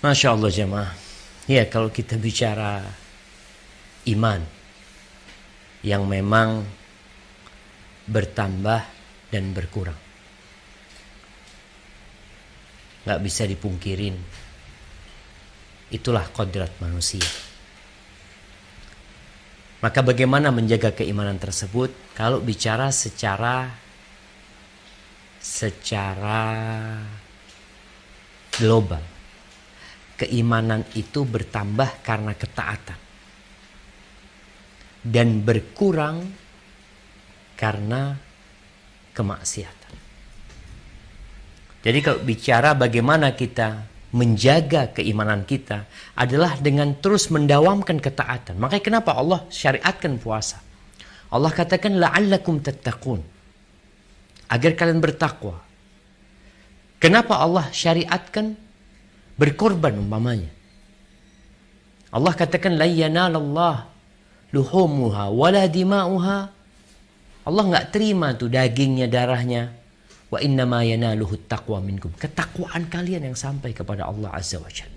Masya Allah jemaah. Ya, kalau kita bicara iman yang memang bertambah dan berkurang, nggak bisa dipungkirin, itulah kodrat manusia. Maka bagaimana menjaga keimanan tersebut? Kalau bicara secara global, keimanan itu bertambah karena ketaatan dan berkurang karena kemaksiatan. Jadi kalau bicara bagaimana kita menjaga keimanan kita adalah dengan terus mendawamkan ketaatan. Makanya kenapa Allah syariatkan puasa? Allah katakan la'allakum tattaqun, agar kalian bertakwa. Kenapa Allah syariatkan berkorban umpamanya? Allah katakan la yanalallah luhumuha wala dima'uha. Allah nggak terima tuh dagingnya, darahnya. Wa innama yanaluhu taqwa minkum. Ketakwaan kalian yang sampai kepada Allah Azza wa Jalla.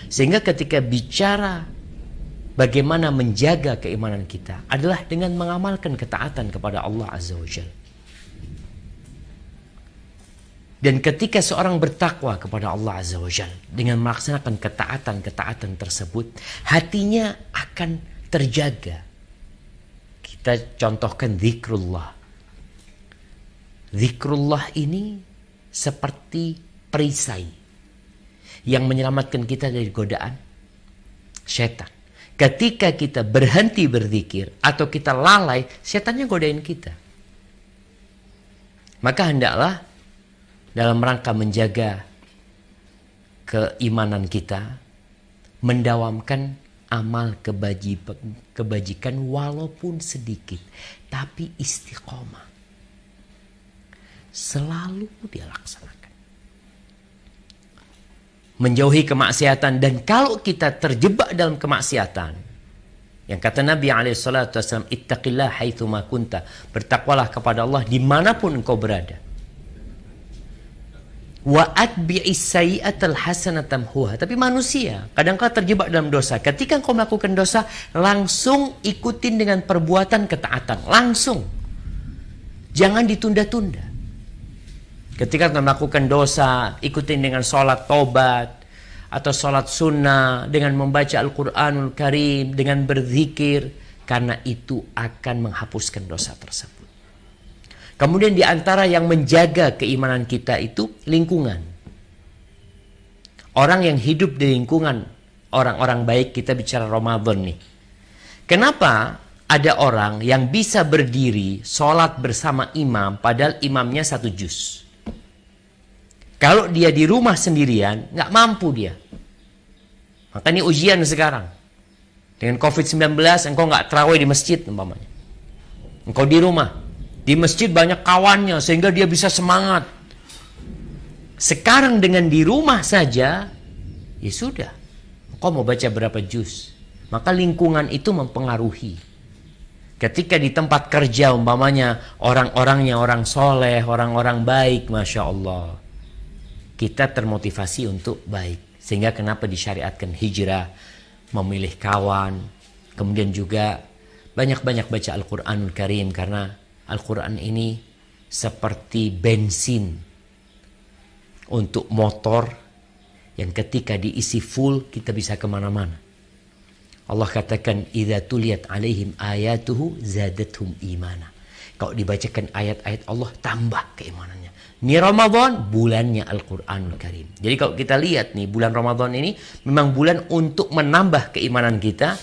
Sehingga ketika bicara bagaimana menjaga keimanan kita adalah dengan mengamalkan ketaatan kepada Allah Azza wa Jalla. Dan ketika seorang bertakwa kepada Allah Azza wa Jalla dengan melaksanakan ketaatan-ketaatan tersebut, hatinya akan terjaga. Kita contohkan zikrullah. Zikrullah ini seperti perisai yang menyelamatkan kita dari godaan setan. Ketika kita berhenti berzikir atau kita lalai, setannya godain kita. Maka hendaklah dalam rangka menjaga keimanan kita, mendawamkan amal kebajikan walaupun sedikit, tapi istiqomah. Selalu dia laksanakan. Menjauhi kemaksiatan, dan kalau kita terjebak dalam kemaksiatan, yang kata Nabi SAW, ittaqillah haitsuma kunta, bertakwalah kepada Allah dimanapun engkau berada. Wa atbi'is sayyi'atal hasanata tamhuha. Tapi manusia kadang-kadang terjebak dalam dosa. Ketika engkau melakukan dosa, langsung ikutin dengan perbuatan ketaatan, langsung. Jangan ditunda-tunda. Ketika kita melakukan dosa, ikutin dengan sholat tobat atau sholat sunnah, dengan membaca Al-Quranul Karim, dengan berzikir, karena itu akan menghapuskan dosa tersebut. Kemudian di antara yang menjaga keimanan kita itu lingkungan. Orang yang hidup di lingkungan orang-orang baik, kita bicara Ramadan nih. Kenapa ada orang yang bisa berdiri sholat bersama imam padahal imamnya 1 juz? Kalau dia di rumah sendirian, nggak mampu dia. Maka ini ujian sekarang. Dengan COVID-19, engkau nggak tarawih di masjid, umpamanya. Engkau di rumah. Di masjid banyak kawannya, sehingga dia bisa semangat. Sekarang dengan di rumah saja, ya sudah. Engkau mau baca berapa juz? Maka lingkungan itu mempengaruhi. Ketika di tempat kerja, umpamanya, orang-orangnya orang soleh, orang-orang baik, Masya Allah. Kita termotivasi untuk baik. Sehingga kenapa disyariatkan hijrah, memilih kawan, kemudian juga banyak-banyak baca Al-Quranul Karim, karena Al-Quran ini seperti bensin untuk motor yang ketika diisi full kita bisa kemana-mana. Allah katakan, idza tuliyat alaihim ayatuhu zadatuhum imana. Kalau dibacakan ayat-ayat Allah, tambah keimanannya. Ini Ramadan, bulannya Al-Quranul Karim. Jadi kalau kita lihat nih, bulan Ramadan ini memang bulan untuk menambah keimanan kita.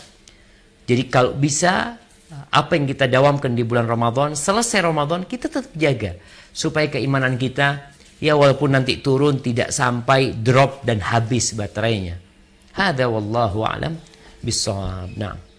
Jadi kalau bisa, apa yang kita dawamkan di bulan Ramadan, selesai Ramadan kita tetap jaga. Supaya keimanan kita, ya walaupun nanti turun, tidak sampai drop dan habis baterainya. Hada wallahu a'lam bissawab. Nah.